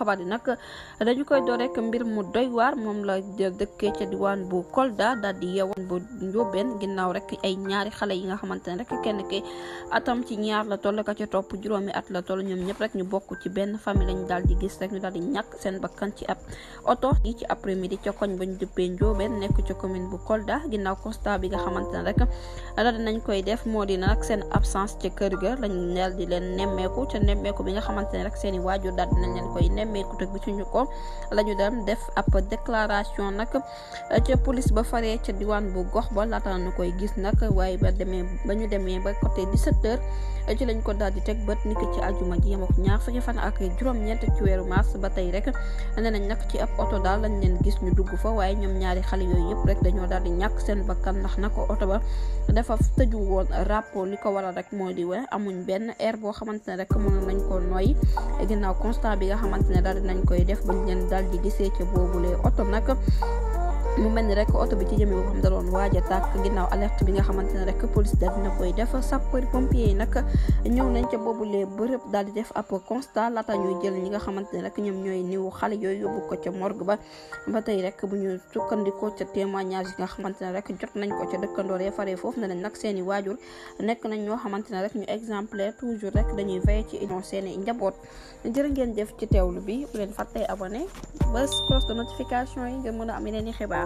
xabaar yi nag dañu koy door rek mbir mu doy waar moom la dëkkee ca diwaan bu Kolda daal di yeewoon bu Njóobeen ginnaaw rek ay ñaari xale yi nga xamante ne rek kenn ki atam ci ñaar la toll ka ca topp juróomi at la toll ñoom ñëpp rek ñu bokk ci benn famille lañu daal di gis rek ñu daal di ñàkk seen bakkan ci ab oto yi ci après midi ca koñ ba ñu duppee Njóobeen nekk ca commune bu Kolda ginnaaw constat bi nga xamante ne rek daal dinañ koy def moo di nag seen absence ca kër ga lañ daal di leen nemmeeku ca nemmeeku bi nga xamante ne rek seen i waajur daal dinañ leen koy nemmeeku te gisuñu ko la ñu dem def ab déclaration nag ca police ba faree ca diwaan bu gox ba laata ñu koy gis nag waaye ba ñu demee ba côté 17h ci lañ ko daal di teg bët niki ci aljuma ji yem ak ñaar fukki fan ak juróom-ñeent ci weeru mars ba tey rek nee nañ nag ci ab oto daal lañ leen gis ñu dugg fa waaye ñoom ñaari xale yooyu yëpp rek dañoo daal di ñàkk seen bakkan ndax nag oto ba dafa tëju woon rapport li ko waral rek moo di we amuñ benn air boo xamante ne rek mënoon nañ ko nooy ginnaaw constat bi nga xamante ne daal di nañ koy def bañ leen daal di gisee ca boobulee oto nag mu mel ni rek oto bi ci jëmee boo xam da doon waaj a tàkk ginnaaw alerte bi nga xamante ne rek police daal dina koy def sapeur pompier yi nag ñëw nañ ca boobulee bërëb daal di def ab constat laata ñuy jël ñi nga xamante ne rek ñoom ñooy niwu xale yooyu yóbbu ko ca morgue ba tey rek bu ñu sukkandikoo ca témoignage yi nga xamante ne rek jot nañ ko ca dëkkandoor ya faree foofu ne nañ nag seen i waajur nekk nañ ñoo xamante ne rek ñu exemplaire toujours rek dañuy veiller ci union seen i njaboot jërë ngeen jëf ci teewlu bi bu leen fàttee abonné bés cloche de notification yi nga mën a am yeneen i xibaar